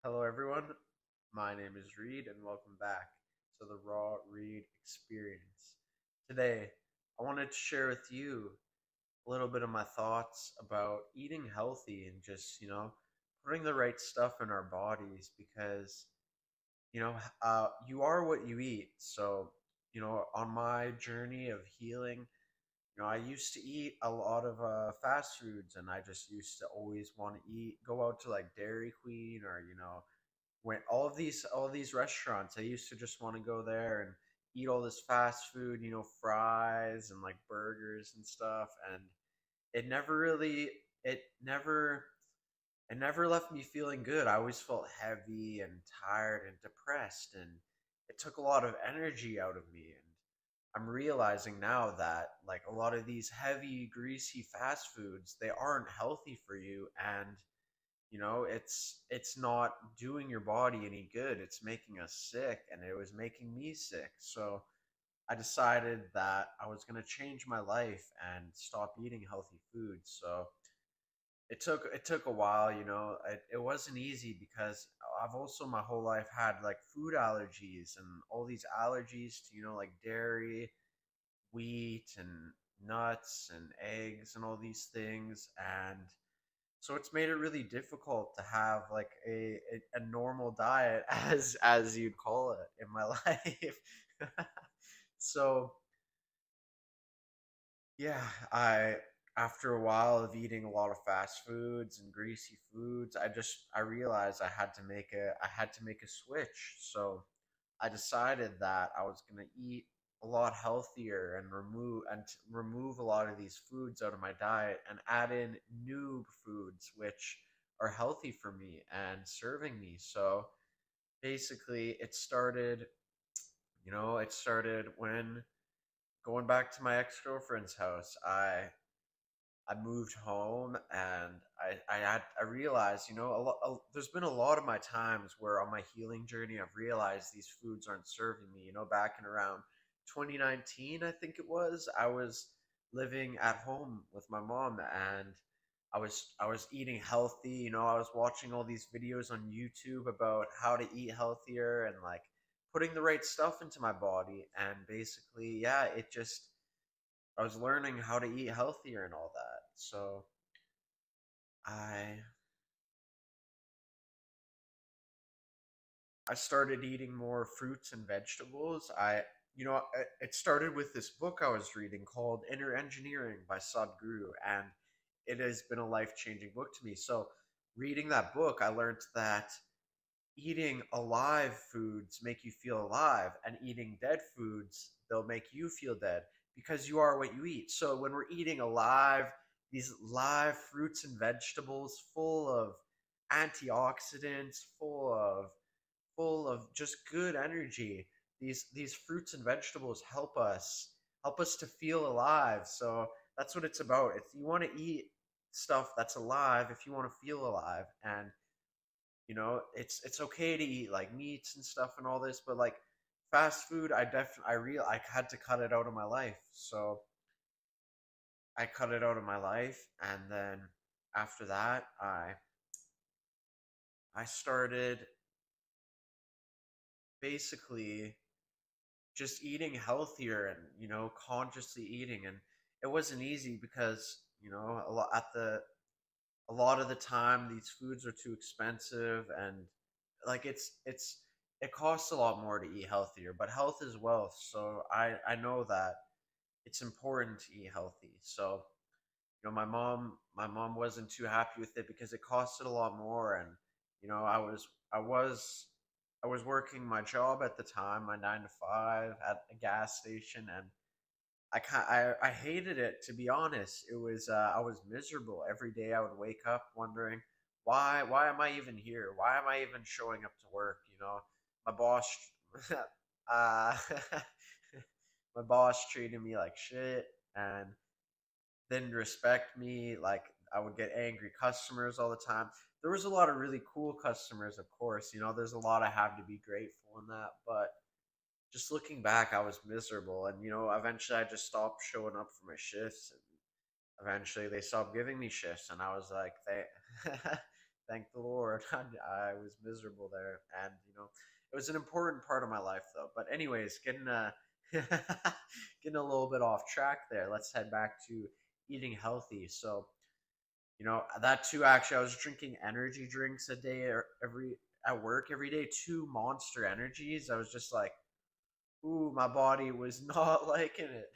Hello, everyone. My name is Reed, and welcome back to the Raw Reed Experience. Today, I wanted to share with you a little bit of my thoughts about eating healthy and just, putting the right stuff in our bodies because, you are what you eat. So, on my journey of healing, I used to eat a lot of fast foods, and I just used to always want to go out to like Dairy Queen or when all of these restaurants. I used to just want to go there and eat all this fast food, fries and like burgers and stuff, and it never really it never it never left me feeling good. I always felt heavy and tired and depressed, and it took a lot of energy out of me. And I'm realizing now that like a lot of these heavy, greasy fast foods, they aren't healthy for you, and it's not doing your body any good. It's making us sick, and it was making me sick. So I decided that I was going to change my life and stop eating healthy foods. So it took a while. It wasn't easy because I've also my whole life had like food allergies and all these allergies to like dairy, wheat, and nuts and eggs and all these things. And so it's made it really difficult to have like a normal diet as you'd call it in my life. So yeah, I after a while of eating a lot of fast foods and greasy foods, I realized I had to make a switch. So I decided that I was gonna eat a lot healthier and remove a lot of these foods out of my diet and add in new foods which are healthy for me and serving me. So basically, it started when going back to my ex-girlfriend's house. I moved home, and I realized, there's been a lot of my times where on my healing journey I've realized these foods aren't serving me. Back in around 2019, I think it was, I was living at home with my mom, and I was eating healthy. I was watching all these videos on YouTube about how to eat healthier and like putting the right stuff into my body, and basically, yeah, I was learning how to eat healthier and all that. So I I started eating more fruits and vegetables. It started with this book I was reading called Inner Engineering by Sadhguru, and it has been a life-changing book to me. So reading that book, I learned that eating alive foods make you feel alive, and eating dead foods, they'll make you feel dead because you are what you eat. So when we're eating alive, these live fruits and vegetables full of antioxidants, full of just good energy, these fruits and vegetables help us to feel alive. So that's what it's about. If you want to eat stuff that's alive, if you want to feel alive, and it's okay to eat like meats and stuff and all this, but like fast food, I had to cut it out of my life. So I cut it out of my life, and then after that, I started basically just eating healthier and consciously eating. And it wasn't easy because a lot of the time these foods are too expensive, and like it costs a lot more to eat healthier, but health is wealth. So I know that it's important to eat healthy. So my mom wasn't too happy with it because it costed a lot more. And I was working my job at the time, my 9 to 5 at a gas station, and I hated it, to be honest. I was miserable every day. I would wake up wondering why am I even here? Why am I even showing up to work? My boss uh my boss treated me like shit and didn't respect me. Like, I would get angry customers all the time. There was a lot of really cool customers, of course. There's a lot I have to be grateful in that, but just looking back, I was miserable. And eventually I just stopped showing up for my shifts, and eventually they stopped giving me shifts, and I was like, thank the Lord. I was miserable there, and it was an important part of my life though. But anyways, getting getting a little bit off track there. Let's head back to eating healthy. So that too. Actually, I was drinking energy drinks a day every at work every day. Two Monster Energies. I was just like, ooh, my body was not liking it.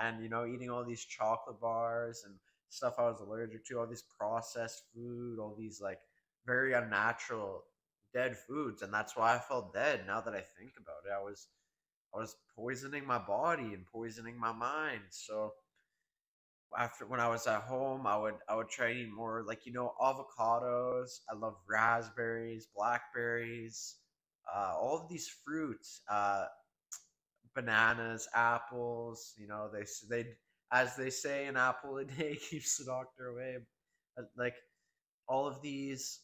And eating all these chocolate bars and stuff I was allergic to, all this processed food, all these like very unnatural dead foods, and that's why I felt dead. Now that I think about it, I was poisoning my body and poisoning my mind. So after when I was at home, I would try to eat more like avocados. I love raspberries, blackberries, all of these fruits, bananas, apples. They as they say, an apple a day keeps the doctor away. Like all of these,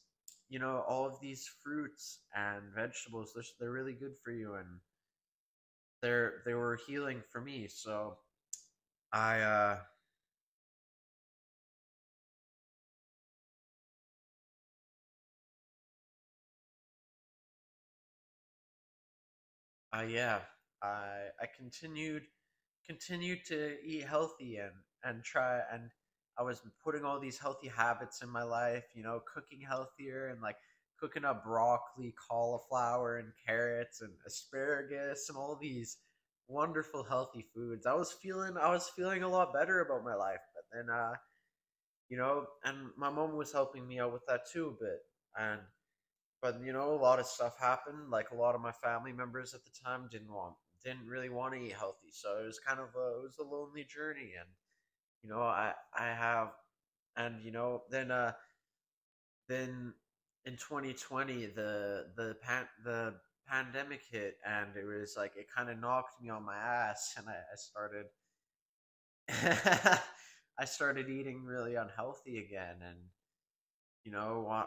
all of these fruits and vegetables, they're really good for you, and they were healing for me. So I yeah, I continued to eat healthy and try, and I was putting all these healthy habits in my life, cooking healthier and like cooking up broccoli, cauliflower and carrots and asparagus and all these wonderful healthy foods. I was feeling a lot better about my life, but then and my mom was helping me out with that too a bit. And but a lot of stuff happened. Like a lot of my family members at the time didn't really want to eat healthy, so it was it was a lonely journey. And I have, and then in 2020 the pandemic hit, and it was like it kind of knocked me on my ass, and I started I started eating really unhealthy again, and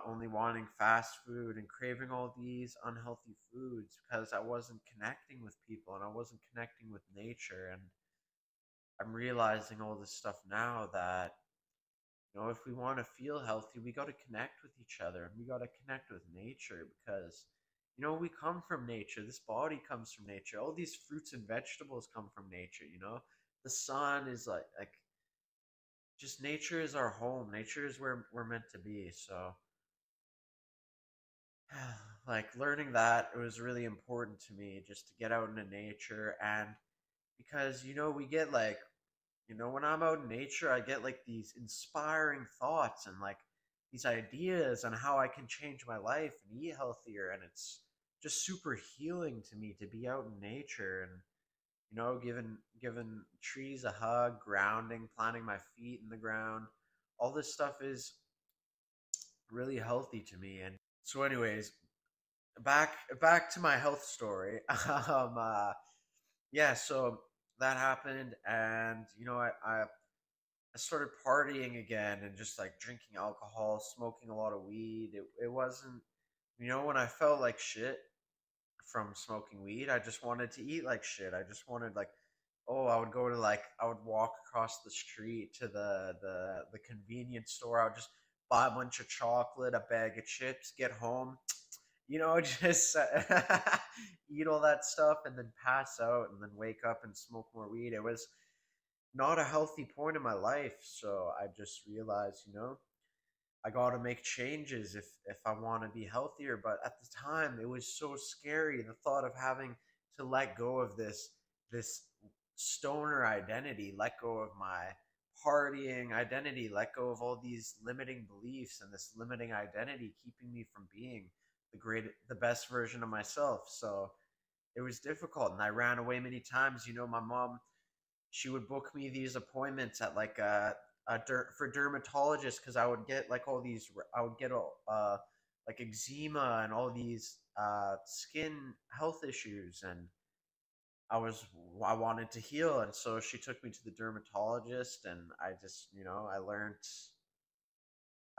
only wanting fast food and craving all these unhealthy foods because I wasn't connecting with people and I wasn't connecting with nature. And I'm realizing all this stuff now that, if we want to feel healthy, we got to connect with each other and we got to connect with nature because, we come from nature. This body comes from nature. All these fruits and vegetables come from nature. The sun is like just nature is our home. Nature is where we're meant to be. So like learning that, it was really important to me just to get out into nature. And because we get like when I'm out in nature, I get like these inspiring thoughts and like these ideas on how I can change my life and eat healthier, and it's just super healing to me to be out in nature and giving trees a hug, grounding, planting my feet in the ground. All this stuff is really healthy to me. And so anyways, back to my health story. Yeah, so that happened, and I started partying again and just like drinking alcohol, smoking a lot of weed. It wasn't, when I felt like shit from smoking weed, I just wanted to eat like shit. I just wanted like, oh, I would walk across the street to the convenience store. I would just buy a bunch of chocolate, a bag of chips, get home, just eat all that stuff and then pass out and then wake up and smoke more weed. It was not a healthy point in my life. So I just realized, I got to make changes if I want to be healthier. But at the time, it was so scary, the thought of having to let go of this stoner identity, let go of my partying identity, let go of all these limiting beliefs and this limiting identity keeping me from being the best version of myself. So it was difficult, and I ran away many times. My mom, she would book me these appointments at like for dermatologists because I would get like all these I would get like eczema and all these skin health issues, and I wanted to heal, and so she took me to the dermatologist, and I just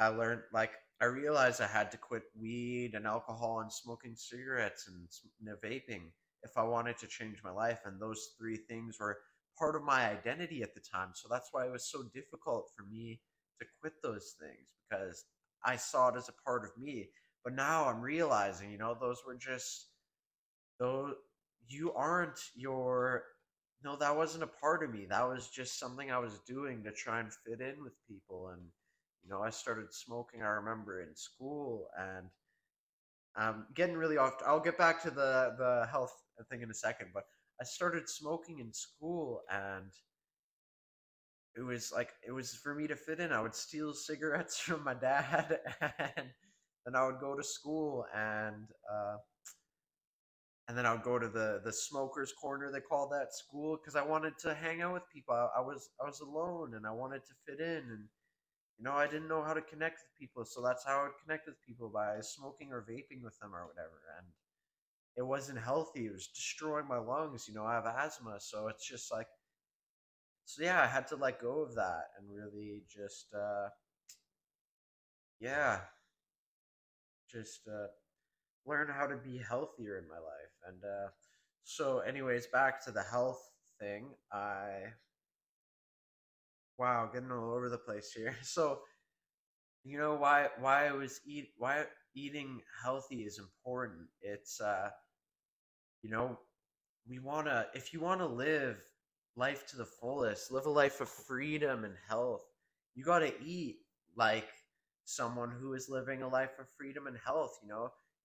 I learned like I realized I had to quit weed and alcohol and smoking cigarettes and vaping if I wanted to change my life. And those three things were part of my identity at the time. So that's why it was so difficult for me to quit those things because I saw it as a part of me. But now I'm realizing, those were just those you aren't your no, that wasn't a part of me. That was just something I was doing to try and fit in with people. And I started smoking, I remember, in school. And getting really off. I'll get back to the health thing in a second, but I started smoking in school, and it was for me to fit in. I would steal cigarettes from my dad, and then I would go to school, and then I would go to the smokers corner, they call that, school, because I wanted to hang out with people. I was alone, and I wanted to fit in. And I didn't know how to connect with people, so that's how I would connect with people, by smoking or vaping with them or whatever. And it wasn't healthy. It was destroying my lungs. I have asthma, so it's just like, so yeah, I had to let go of that and really just yeah, just learn how to be healthier in my life. And so anyways, back to the health thing. I Wow, getting all over the place here. So why why eating healthy is important. It's you know we want to if you want to live life to the fullest, live a life of freedom and health, you got to eat like someone who is living a life of freedom and health.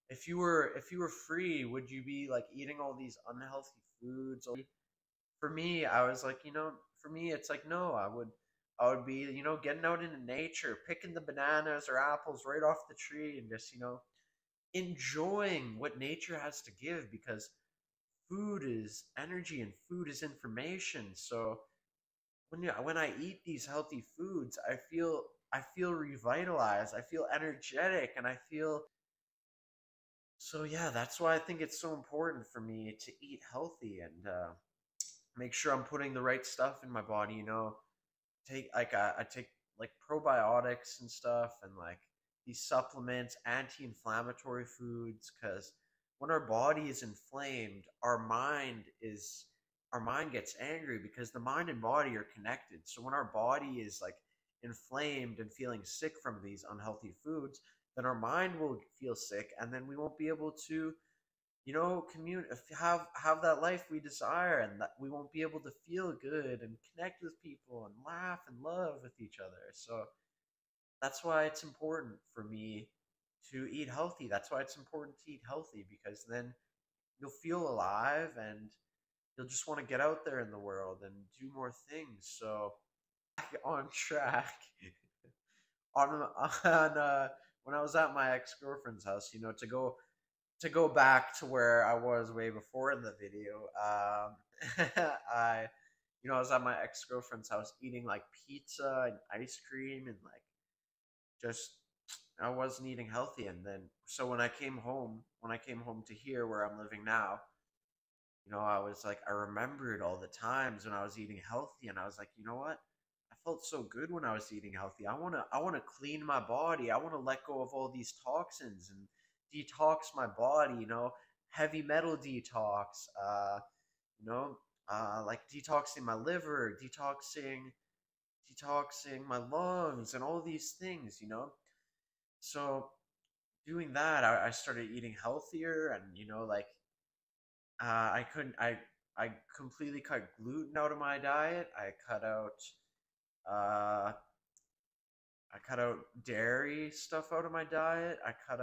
If you were free, would you be like eating all these unhealthy foods? For me, I was like, for me, it's like, no, I would be, getting out into nature, picking the bananas or apples right off the tree, and just, enjoying what nature has to give, because food is energy and food is information. So when I eat these healthy foods, I feel revitalized, I feel energetic, and I feel, so yeah, that's why I think it's so important for me to eat healthy, and make sure I'm putting the right stuff in my body. I take like probiotics and stuff, and like these supplements, anti-inflammatory foods, because when our body is inflamed, our mind gets angry, because the mind and body are connected. So when our body is like inflamed and feeling sick from these unhealthy foods, then our mind will feel sick, and then we won't be able to have that life we desire, and that we won't be able to feel good and connect with people and laugh and love with each other. So that's why it's important for me to eat healthy. That's why it's important to eat healthy, because then you'll feel alive, and you'll just want to get out there in the world and do more things. So on track. On When I was at my ex-girlfriend's house, to go back to where I was way before in the video. I was at my ex girlfriend's house eating like pizza and ice cream, and like, just, I wasn't eating healthy. And then, so when I came home to here where I'm living now, I was like, I remembered all the times when I was eating healthy, and I was like, you know what? I felt so good when I was eating healthy. I wanna clean my body. I wanna let go of all these toxins and detox my body. Heavy metal detox. You know, like detoxing my liver, detoxing my lungs, and all these things. So doing that, I started eating healthier, and like, I couldn't. I completely cut gluten out of my diet. Uh, I cut out dairy stuff out of my diet. I cut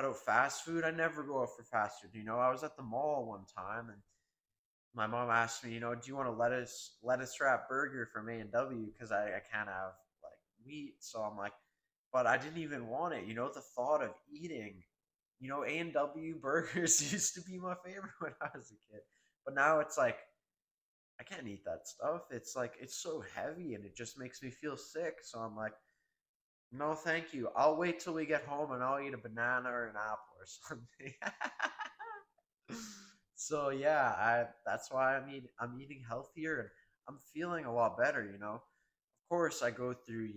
out fast food. I never go out for fast food. I was at the mall one time, and my mom asked me, do you want a lettuce wrap burger from A&W, because I can't have like wheat. So I'm like, but I didn't even want it. The thought of eating, A&W burgers used to be my favorite when I was a kid, but now it's like, I can't eat that stuff. It's like, it's so heavy, and it just makes me feel sick. So I'm like, no, thank you. I'll wait till we get home, and I'll eat a banana or an apple or something. So yeah, that's why I'm eating healthier, and I'm feeling a lot better. Of course, I go through,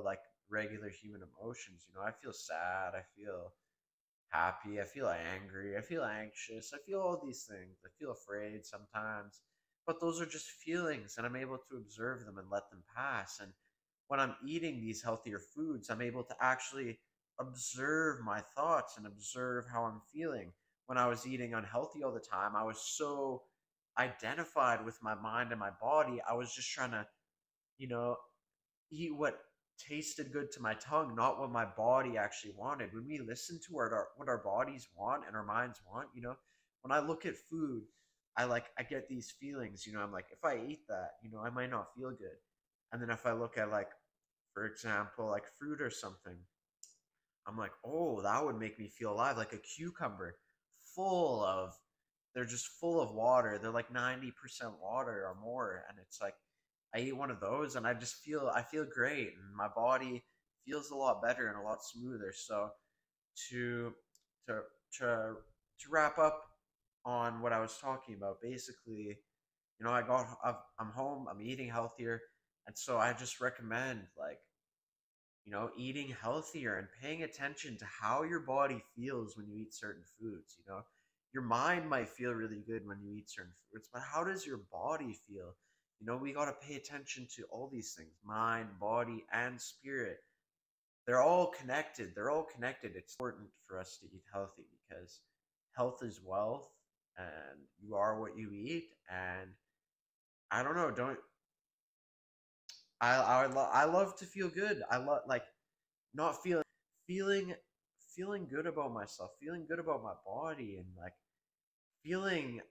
like regular human emotions. I feel sad, I feel happy, I feel angry, I feel anxious, I feel all these things. I feel afraid sometimes. But those are just feelings, and I'm able to observe them and let them pass. And when I'm eating these healthier foods, I'm able to actually observe my thoughts and observe how I'm feeling. When I was eating unhealthy all the time, I was so identified with my mind and my body. I was just trying to, you know, eat what tasted good to my tongue, not what my body actually wanted. When we listen to what our bodies want and our minds want, when I look at food, I get these feelings, I'm like, if I eat that, I might not feel good. And then if I look at, like, for example, like fruit or something, I'm like, oh, that would make me feel alive. Like a cucumber, full of, they're just full of water. They're like 90% water or more. And it's like, I eat one of those and I feel great. And my body feels a lot better and a lot smoother. So to, to, to wrap up on what I was talking about, basically, I'm home, I'm eating healthier. And so I just recommend, like, eating healthier and paying attention to how your body feels when you eat certain foods. Your mind might feel really good when you eat certain foods, but how does your body feel? We got to pay attention to all these things: mind, body, and spirit. They're all connected. They're all connected. It's important for us to eat healthy because health is wealth, and you are what you eat. And I don't know, don't I love to feel good. I love, like, not feeling feeling good about myself, feeling good about my body, and, like, feeling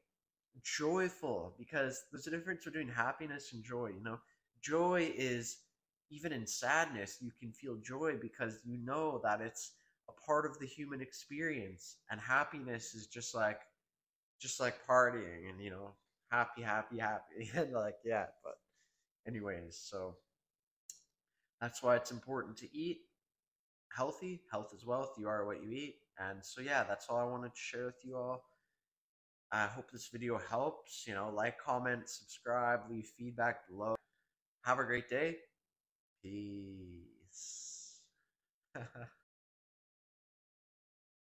joyful, because there's a difference between happiness and joy. Joy is, even in sadness you can feel joy because you know that it's a part of the human experience, and happiness is just like partying and, happy, happy, happy. And, like, yeah, but anyways, so that's why it's important to eat healthy. Health is wealth. You are what you eat. And so, yeah, that's all I wanted to share with you all. I hope this video helps. Like, comment, subscribe, leave feedback below. Have a great day. Peace.